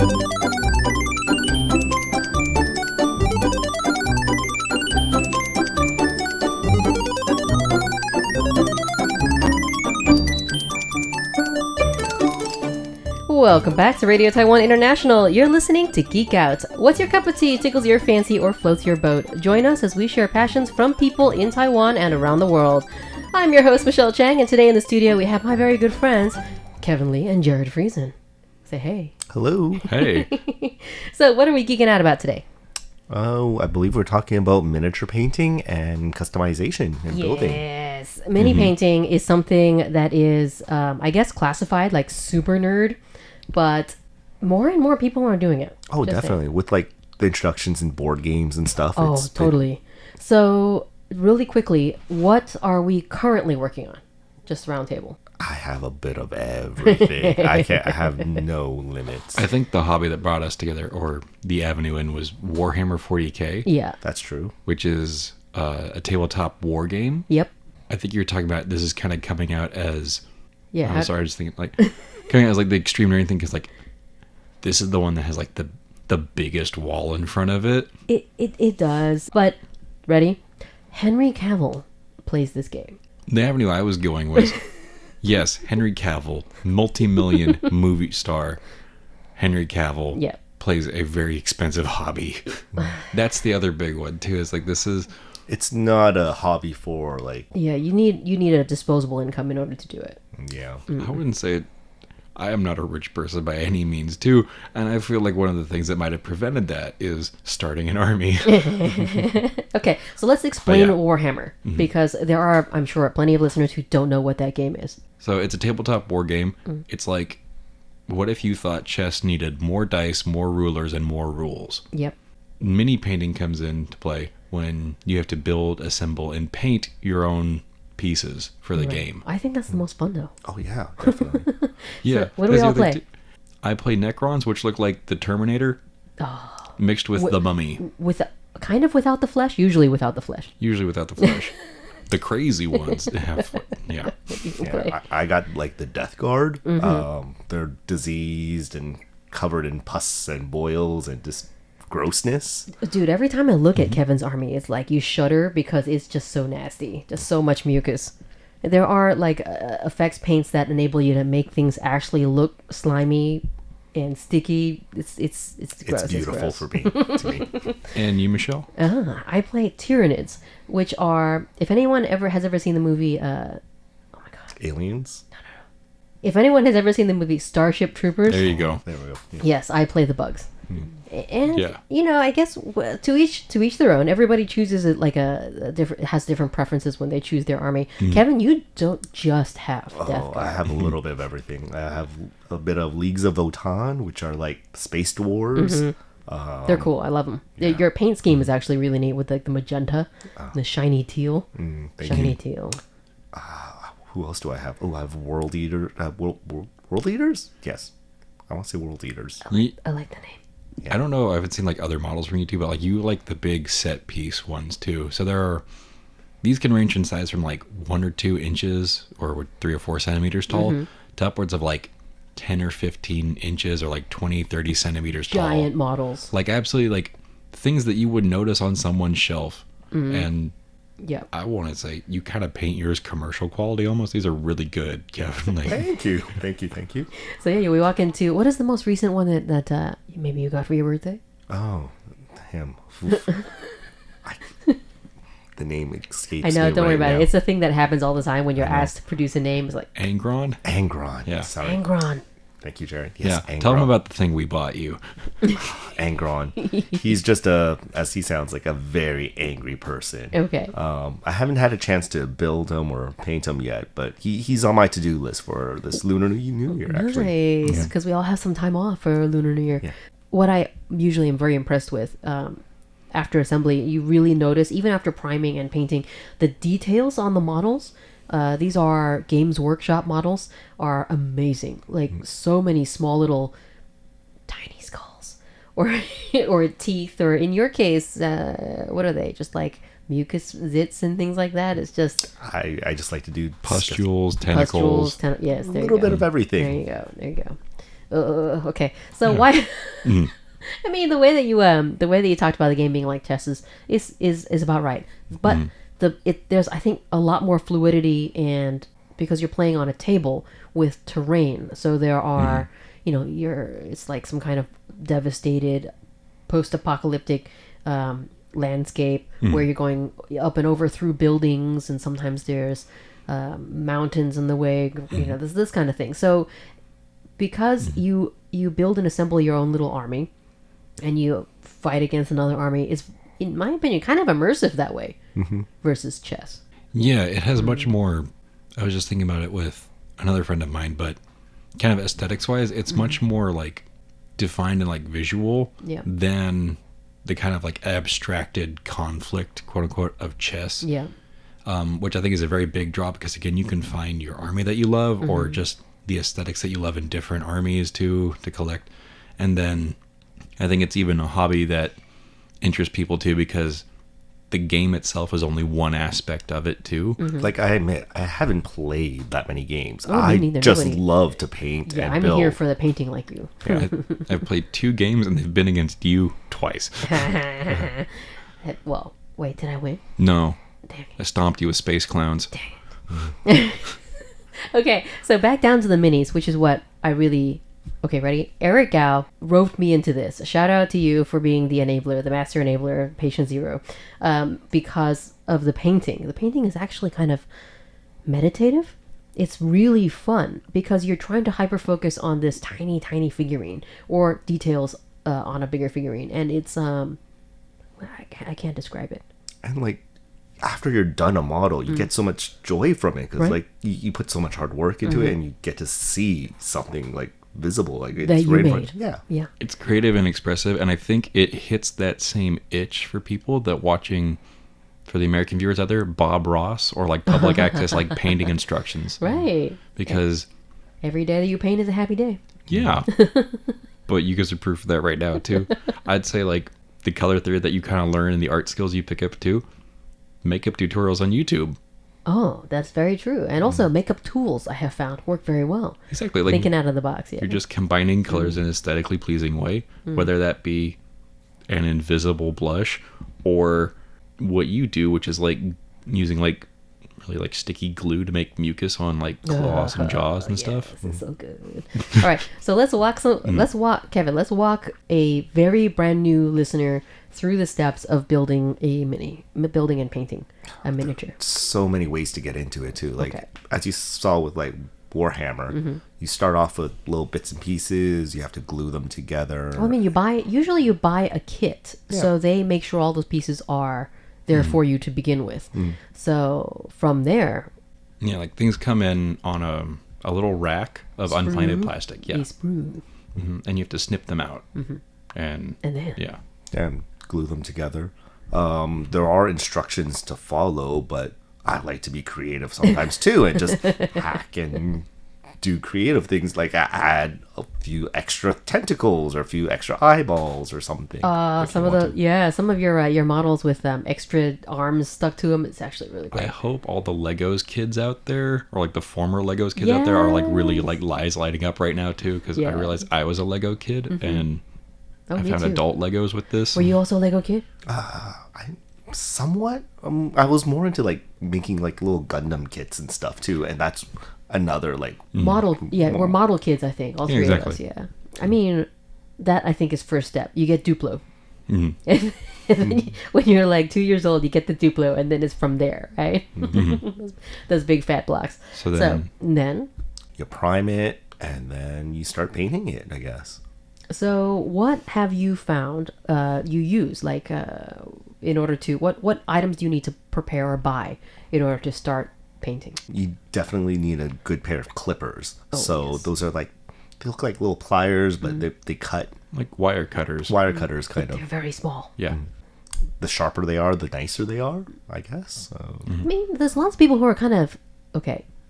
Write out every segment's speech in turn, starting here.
Welcome back to Radio Taiwan International. You're listening to Geek Out. What's your cup of tea, tickles your fancy, or floats your boat? Join us as we share passions from people in Taiwan and around the world. I'm your host, Michelle Chang, and today in the studio we have my very good friends, Kevin Lee and Jared Friesen. Say hey. Hello. Hey. So what are we geeking out about today? Oh, I believe we're talking about miniature painting and customization and building. Yes. Mini painting is something that is, I guess, classified like super nerd, but more and more people are doing it. Oh, definitely. With like the introductions in board games and stuff. Oh, totally. So really quickly, what are we currently working on? Just round table. I have a bit of everything. I have no limits. I think the hobby that brought us together, or the avenue in, was Warhammer 40k. Yeah. That's true. Which is a tabletop war game. Yep. I think you're talking about this is kind of coming out as... Yeah. I'm sorry, I was thinking like... coming out as like the extreme nerd thing, because like this is the one that has like the biggest wall in front of it. It does. But, ready? Henry Cavill plays this game. The avenue I was going was... Yes, Henry Cavill, multi-million movie star. Henry Cavill plays a very expensive hobby. That's the other big one too. Is like this is. It's not a hobby for like. Yeah, you need a disposable income in order to do it. Yeah, I wouldn't say it. I am not a rich person by any means too, and I feel like one of the things that might have prevented that is starting an army. Okay, so let's explain Warhammer, because there are, I'm sure, plenty of listeners who don't know what that game is. So it's a tabletop war game. It's like, what if you thought chess needed more dice, more rulers, and more rules? Yep. Mini painting comes into play when you have to build, assemble, and paint your own pieces for the game. I think that's the most fun, though. Oh yeah, definitely. Yeah. So what do we all play? I play Necrons, which look like the Terminator, mixed with the Mummy. Kind of without the flesh, usually without the flesh. Usually without the flesh. The crazy ones have, yeah. I got like the Death Guard. They're diseased and covered in pus and boils and just grossness. Dude, every time I look at Kevin's army, it's like you shudder because it's just so nasty. Just so much mucus. There are like effects paints that enable you to make things actually look slimy and sticky. It's gross. It's beautiful for me. To me. And you, Michelle? I play Tyranids, which are, if anyone has ever seen the movie, oh my god, Aliens. No. If anyone has ever seen the movie Starship Troopers, there you go. There we go. Yeah. Yes, I play the bugs. And I guess to each their own. Everybody chooses it like has different preferences when they choose their army. Kevin, you don't just have Death Guard. I have a little bit of everything. I have a bit of Leagues of Votan, which are like space dwars. They're cool. I love them. Yeah. Your paint scheme is actually really neat with like the magenta, the shiny teal, teal. Who else do I have? Oh, I have World Eater. World Eaters? Yes, I want to say World Eaters. I like the name. Yeah. I don't know. I haven't seen like other models from you too, but like you like the big set piece ones too. So these can range in size from like 1 or 2 inches or 3 or 4 centimeters tall to upwards of like 10 or 15 inches or like 20, 30 centimeters tall. Giant models. Like absolutely like things that you would notice on someone's shelf. And I want to say you kind of paint yours commercial quality almost. These are really good, Kevin. Like, Thank you. So yeah, we walk into, what is the most recent one that maybe you got for your birthday? Oh, him. The name escapes me. I know, don't worry about it. It's a thing that happens all the time when you're asked to produce a name. It's like Angron. Yeah. Sorry. Angron. Thank you, Jared. Yes, yeah. Tell him about the thing we bought you. Angron. He's just as he sounds, like a very angry person. Okay. I haven't had a chance to build him or paint him yet, but he's on my to-do list for this Lunar New Year, actually. Nice, because we all have some time off for Lunar New Year. Yeah. What I usually am very impressed with, after assembly, you really notice, even after priming and painting, the details on the models. These are Games Workshop models, are amazing. Like so many small little tiny skulls or teeth, or in your case, what are they? Just like mucus zits and things like that. It's just I just like to do pustules, tentacles. Yes, a little bit of everything. There you go. Okay, so why? I mean, the way that you talked about the game being like chess is about right, but there's I think a lot more fluidity, and because you're playing on a table with terrain, so there are it's like some kind of devastated post-apocalyptic landscape where you're going up and over through buildings, and sometimes there's mountains in the way, this kind of thing. So because you build and assemble your own little army and you fight against another army, is, in my opinion, kind of immersive that way versus chess. Yeah, it has much more. I was just thinking about it with another friend of mine, but kind of aesthetics wise, it's much more like defined and like visual than the kind of like abstracted conflict, quote unquote, of chess. Yeah. Which I think is a very big draw, because again, you can find your army that you love or just the aesthetics that you love in different armies to collect. And then I think it's even a hobby that interests people too, because the game itself is only one aspect of it too. Like, I admit, I haven't played that many games. Oh, I neither, just nobody. Love to paint and I'm build. here for the painting like you. Yeah, I've played 2 games and they've been against you twice. Well, wait, did I win? No. Dang it. I stomped you with space clowns. Okay, so back down to the minis, which is what I really... Okay, ready? Eric Gao roped me into this. Shout out to you for being the enabler, the master enabler, patient zero, because of the painting. The painting is actually kind of meditative. It's really fun because you're trying to hyper-focus on this tiny, tiny figurine or details on a bigger figurine. And it's... I can't describe it. And, like, after you're done a model, you get so much joy from it, because like you put so much hard work into it, and you get to see something like visible, like it's that you right in made. front. Yeah. It's creative and expressive, and I think it hits that same itch for people that watching, for the American viewers out there, Bob Ross or like public access like painting instructions. Right. Because every day that you paint is a happy day. Yeah. But you guys are proof of that right now too. I'd say like the color theory that you kind of learn and the art skills you pick up too. Makeup tutorials on YouTube. Oh, that's very true. And also makeup tools, I have found, work very well. Exactly. Like, thinking out of the box, yeah. You're just combining colors in an aesthetically pleasing way, whether that be an invisible blush or what you do, which is like using like really like sticky glue to make mucus on like claws and jaws and stuff. This is so good. All right, so let's walk a very brand new listener through the steps of building and painting a miniature. So many ways to get into it too. Like as you saw with like Warhammer, Mm-hmm. you start off with little bits and pieces. You have to glue them together. Well, I mean, you buy a kit, so they make sure all those pieces are there for you to begin with. So from there, yeah, like things come in on a little rack of unplated plastic. Yeah, sprue. And you have to snip them out, and then and glue them together. There are instructions to follow, but I like to be creative sometimes too, and just hack and do creative things, like add a few extra tentacles or a few extra eyeballs or something. Some of your models with extra arms stuck to them. It's actually really great. I hope all the Legos kids out there, or like the former Legos kids out there, are like really like eyes lighting up right now too, because I realized I was a Lego kid and I found adult Legos with this. Were you also a Lego kid? Somewhat. I was more into like making like little Gundam kits and stuff too, and that's another like model. Yeah, we're model kids. I think all three of us. Yeah, I mean, that I think is first step. You get Duplo, and then when you're like 2 years old, you get the Duplo, and then it's from there, right? Those big fat blocks. So then you prime it, and then you start painting it, I guess. So what have you found you use, like in order to what items do you need to prepare or buy in order to start painting? You definitely need a good pair of clippers. Those are like, they look like little pliers, but they cut like wire cutters kind of. They're very small. Yeah. The sharper they are, the nicer they are, I guess. I mean, there's lots of people who are kind of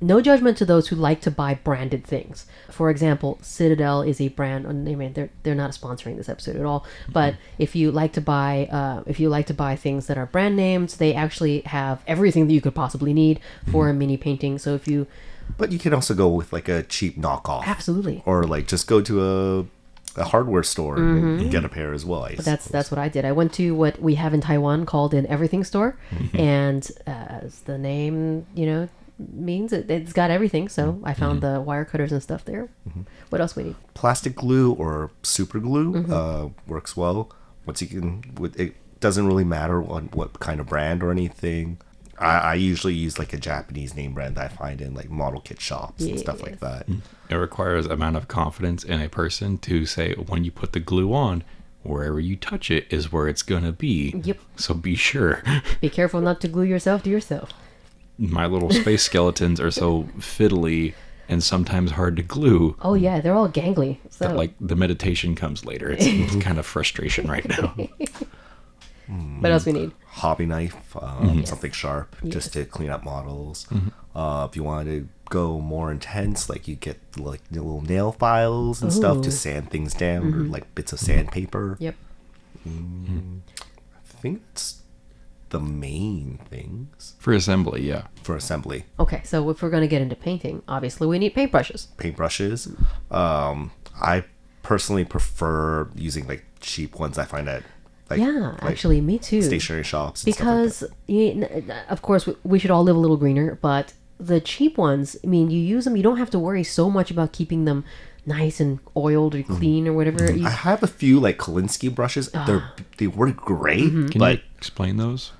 no judgment to those who like to buy branded things. For example, Citadel is a brand. I mean, they're not sponsoring this episode at all. But if you like to buy things that are brand names, they actually have everything that you could possibly need for a mini painting. So if you But you can also go with like a cheap knockoff. Absolutely. Or like just go to a hardware store and get a pair as well. But that's what I did. I went to what we have in Taiwan called an everything store, and as the name means, it's got everything. So I found the wire cutters and stuff there. What else we need? Plastic glue or super glue works well. It doesn't really matter what kind of brand or anything. I usually use like a Japanese name brand that I find in like model kit shops and stuff like that. It requires amount of confidence in a person to say, when you put the glue on, wherever you touch it is where it's going to be. Yep. So be sure. Be careful not to glue yourself to yourself. My little space skeletons are so fiddly and sometimes hard to glue. Oh yeah, they're all gangly. So That, like, the meditation comes later. It's kind of frustration right now. what else we need? Hobby knife, something sharp, just to clean up models. If you want to go more intense, like you get like the little nail files and stuff to sand things down, or like bits of sandpaper. Yep. I think it's the main things For assembly, yeah. for assembly. Okay, so if we're going to get into painting, obviously we need paintbrushes. Paintbrushes. I personally prefer using like cheap ones. I find that Yeah, actually, me too. stationery shops and Because, stuff like of course, we should all live a little greener, but the cheap ones, I mean, you use them, you don't have to worry so much about keeping them nice and oiled or clean or whatever. that. I have a few like Kolinsky brushes. They work great, Can but you explain those?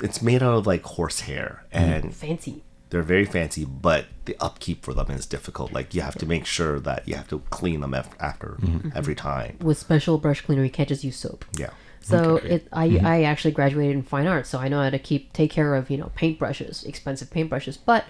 it's made out of like horsehair, and Fancy. they're very fancy, but the upkeep for them is difficult. Like you have to make sure that you have to clean them after every time. With special brush cleaner, you can't just use soap. Yeah. So Okay. I actually graduated in fine arts, so I know how to take care of paintbrushes, expensive paintbrushes. But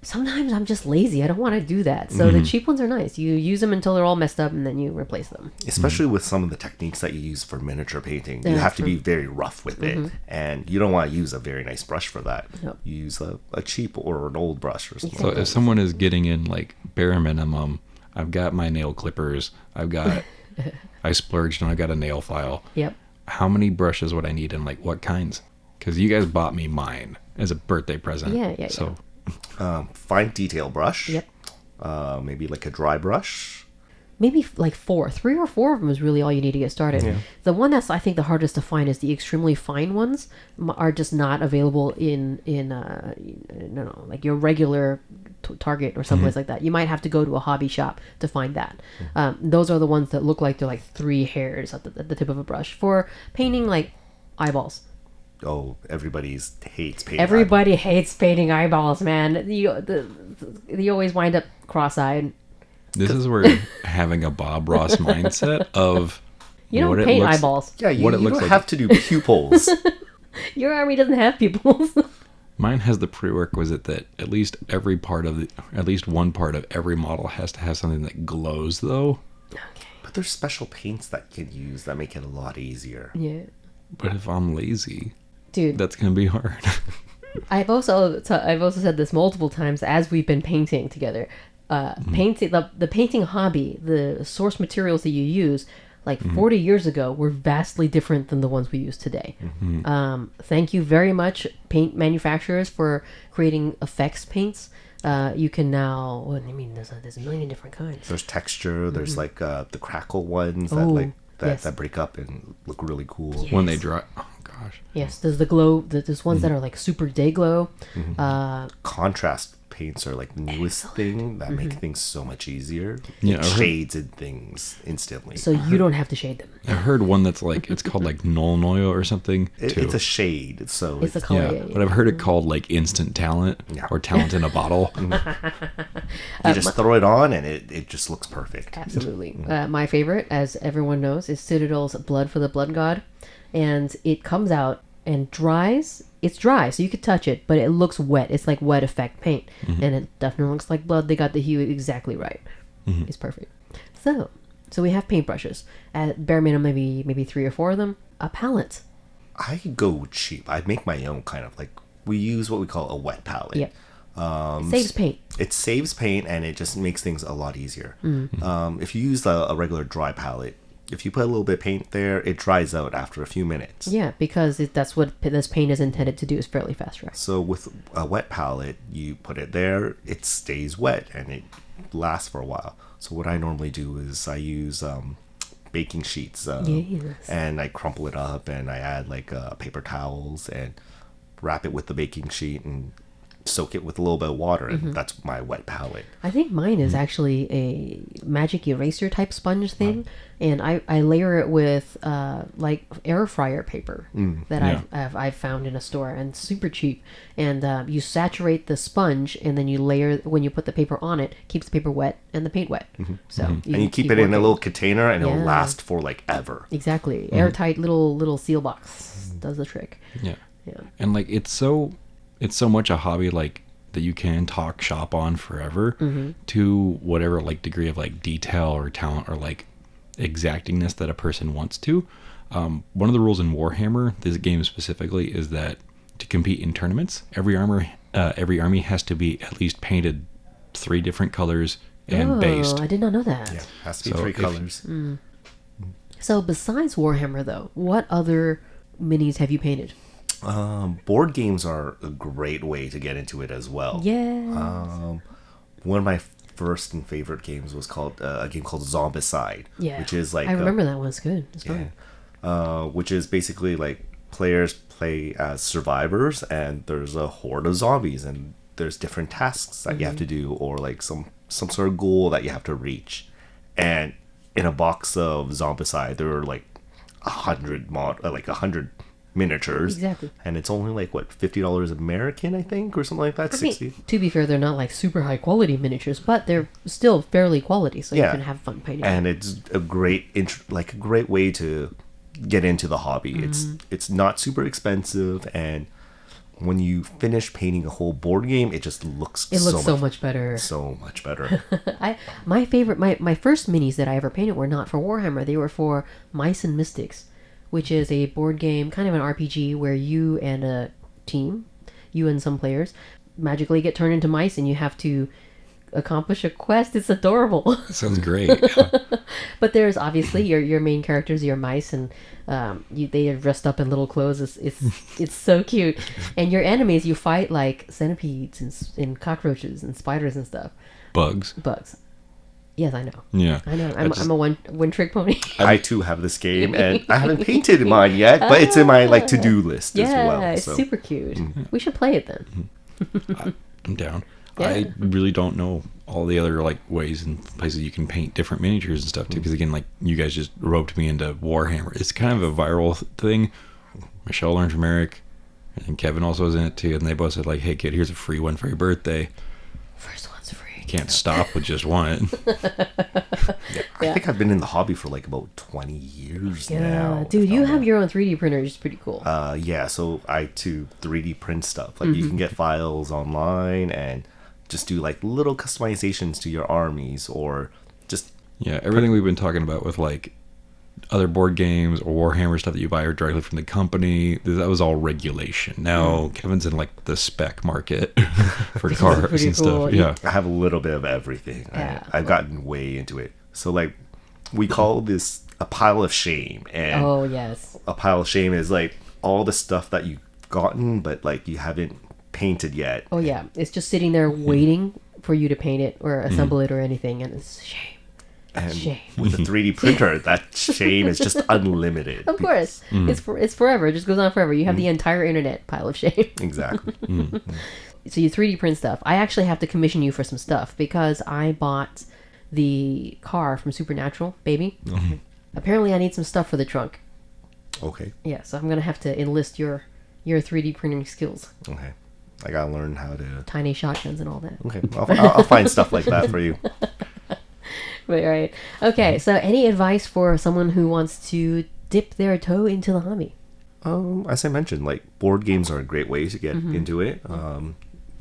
sometimes I'm just lazy. I don't want to do that. So the cheap ones are nice. You use them until they're all messed up, and then you replace them. Especially with some of the techniques that you use for miniature painting, you Yeah, have to true. be very rough with it, and you don't want to use a very nice brush for that. Nope. You use a cheap or an old brush or something. So if someone is getting in like bare minimum, I've got my nail clippers, I splurged and I got a nail file. Yep. How many brushes would I need and like what kinds? Because you guys bought me mine as a birthday present. Yeah. So Fine detail brush. Yep. Maybe like a dry brush. Maybe like 3 or 4 of them is really all you need to get started. The one that's I think the hardest to find is the extremely fine ones are just not available in like your regular Target or someplace like that. You might have to go to a hobby shop to find that. Those are the ones that look like they're like 3 hairs at the tip of a brush for painting like eyeballs. Oh, everybody hates painting. Everybody hates painting eyeballs, man. You always wind up cross-eyed. this is where having a Bob Ross mindset of You what don't it paint looks- eyeballs. Yeah, you what it don't looks like. have to do pupils. Your army doesn't have pupils. Mine has the prerequisite that at least one part of every model has to have something that glows, though. But there's special paints that you can use that make it a lot easier. Yeah. But if I'm lazy, Dude, that's gonna be hard. I've also said this multiple times as we've been painting together. Painting the painting hobby, the source materials that you use, like 40 years ago, were vastly different than the ones we use today. Thank you very much, paint manufacturers, for creating effects paints. You can now. Well, I mean, there's a million different kinds. There's texture. There's like the crackle ones that Oh, like yes. that break up and look really cool. When they dry, oh gosh, Yes, there's the glow. There's ones that are like super day glow. Contrast paints are like the newest thing that make things so much easier. Yeah, It I heard- shades and things instantly. So you don't have to shade them. I heard one that's like it's called like Null Noyo or something too. It's a shade, so It's a it's, color. yeah, but I've heard it called like instant talent Yeah. or talent in a bottle. you just throw it on and it just looks perfect. Absolutely. My favorite, as everyone knows, is Citadel's Blood for the Blood God. And it comes out and dries. It's dry, so you could touch it, but it looks wet. It's like wet effect paint. And it definitely looks like blood. They got the hue exactly right. It's perfect. So we have paintbrushes. At bare minimum, maybe 3 or 4 of them. A palette. I could go cheap. I'd make my own kind of like we use what we call a wet palette. Yep. It saves paint. It saves paint and it just makes things a lot easier. If you use a regular dry palette, if you put a little bit of paint there, it dries out after a few minutes. Yeah, because that's what this paint is intended to do, is fairly fast dry. So with a wet palette, you put it there, it stays wet and it lasts for a while. So what I normally do is I use baking sheets and I crumple it up and I add like paper towels and wrap it with the baking sheet and soak it with a little bit of water, and that's my wet palette. I think mine is actually a magic eraser type sponge thing, and I layer it with like air fryer paper that I've found in a store, and it's super cheap. And you saturate the sponge, and then you layer, when you put the paper on it, keeps the paper wet and the paint wet. So And you keep it in a little container, and it'll last for like ever. Exactly, airtight little seal box does the trick. Yeah. And like it's so much a hobby like that you can talk shop on forever to whatever like degree of like detail or talent or like exactingness that a person wants to. One of the rules in Warhammer, this game specifically, is that to compete in tournaments, every army has to be at least painted 3 different colors and based. I did not know that. Yeah, has to be 3 colors. So besides Warhammer though, what other minis have you painted? Board games are a great way to get into it as well. Yeah. One of my first and favorite games was called a game called Zombicide. Yeah. Which is like I remember that one. It's good. It's fun. Which is basically like players play as survivors, and there's a horde of zombies, and there's different tasks that you have to do, or like some sort of goal that you have to reach. And in a box of Zombicide, there are like 100 miniatures. Exactly. And it's only like what, $50 American, I think, or something like that. 60. mean, to be fair, they're not like super high quality miniatures, but they're still fairly quality, so you can have fun painting. And it's a great a great way to get into the hobby. It's not super expensive, and when you finish painting a whole board game, it just looks so much better. So much better. My first minis that I ever painted were not for Warhammer. They were for Mice and Mystics, which is a board game, kind of an RPG, where you and a team, you and some players, magically get turned into mice, and you have to accomplish a quest. It's adorable. Sounds great. But there's obviously your main characters, your mice, and they are dressed up in little clothes. It's so cute. And your enemies, you fight like centipedes and cockroaches and spiders and stuff. Bugs. Yes, I know. Yeah. I know. I'm a one trick pony. I too have this game, and I haven't painted mine yet, but it's in my like to-do list as well. Yeah, it's super cute. We should play it then. I'm down. Yeah. I really don't know all the other like ways and places you can paint different miniatures and stuff too, because again, like you guys just roped me into Warhammer. It's kind of a viral thing. Michelle learned from Eric, and Kevin also was in it too, and they both said like, hey kid, here's a free one for your birthday. First one's free. You can't stop with just one. I think I've been in the hobby for like about 20 years now. Dude, you have your own 3D printer, which is pretty cool. So I too 3D print stuff. Like you can get files online and just do like little customizations to your armies, or just everything we've been talking about with like other board games or Warhammer stuff that you buy directly from the company, that was all regulation. Now Kevin's in like the spec market for cars and cool. stuff. Yeah, I have a little bit of everything. Yeah. I've gotten way into it. So like we call this a pile of shame, and oh yes, a pile of shame is like all the stuff that you've gotten but like you haven't painted yet. Oh yeah, it's just sitting there waiting for you to paint it or assemble it or anything, and it's shame. And Shame. with a 3D printer, that shame is just unlimited. Of course, it's forever. It just goes on forever. You have the entire internet pile of shame. Exactly. So you 3D print stuff. I actually have to commission you for some stuff because I bought the car from Supernatural, baby. Apparently, I need some stuff for the trunk. Okay. Yeah, so I'm gonna have to enlist your 3D printing skills. Okay. I gotta learn how to. Tiny shotguns and all that. Okay, I'll find stuff like that for you. Right. Okay, so any advice for someone who wants to dip their toe into the hobby? As I mentioned, like board games are a great way to get into it.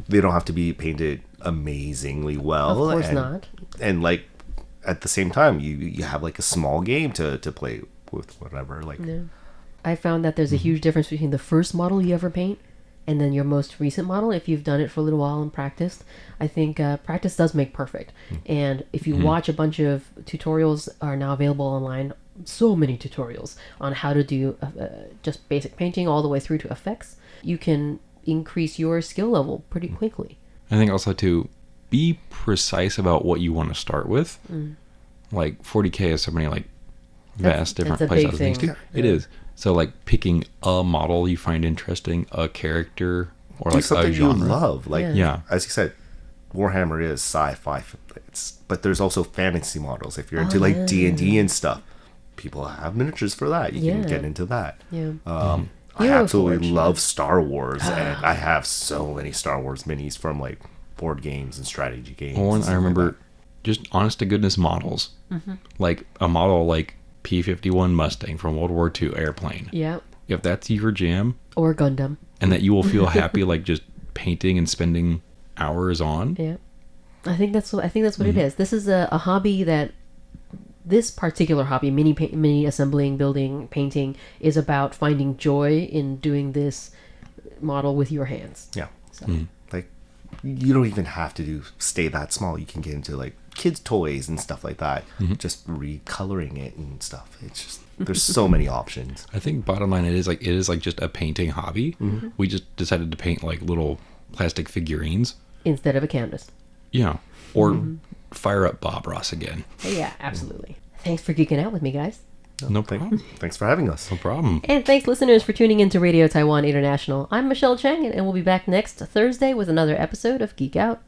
They don't have to be painted amazingly well. Of course not. And like at the same time, you have like a small game to play with, whatever. Like I found that there's a huge difference between the first model you ever paint and then your most recent model, if you've done it for a little while and practiced, I think practice does make perfect. And if you watch a bunch of tutorials are now available online, so many tutorials on how to do just basic painting all the way through to effects, you can increase your skill level pretty quickly. I think also to be precise about what you want to start with. Like 40K is so many like vast different places things too. It is. So like picking a model you find interesting, a character, or like something a genre you love. Like yeah. As you said, Warhammer is sci-fi, but there's also fantasy models. If you're into like D&D and stuff, people have miniatures for that. You can get into that. Yeah. I absolutely love Star Wars, and I have so many Star Wars minis from like board games and strategy games. One I remember, just honest to goodness models, like a model like P-51 Mustang from World War II airplane. Yeah. If that's your jam, Or Gundam. and that you will feel happy like just painting and spending hours on. Yeah. I think that's what it is. This is a hobby that this particular hobby, mini assembling, building, painting, is about finding joy in doing this model with your hands. Yeah. So. Like, you don't even have to stay that small. You can get into like kids' toys and stuff like that. Just recoloring it and stuff. It's just there's so many options. I think bottom line it is like just a painting hobby. We just decided to paint like little plastic figurines Instead of a canvas. Yeah. Or fire up Bob Ross again. Yeah, absolutely. Thanks for geeking out with me, guys. No problem. Thanks for having us. No problem. And thanks, listeners, for tuning in to Radio Taiwan International. I'm Michelle Chang, and we'll be back next Thursday with another episode of Geek Out.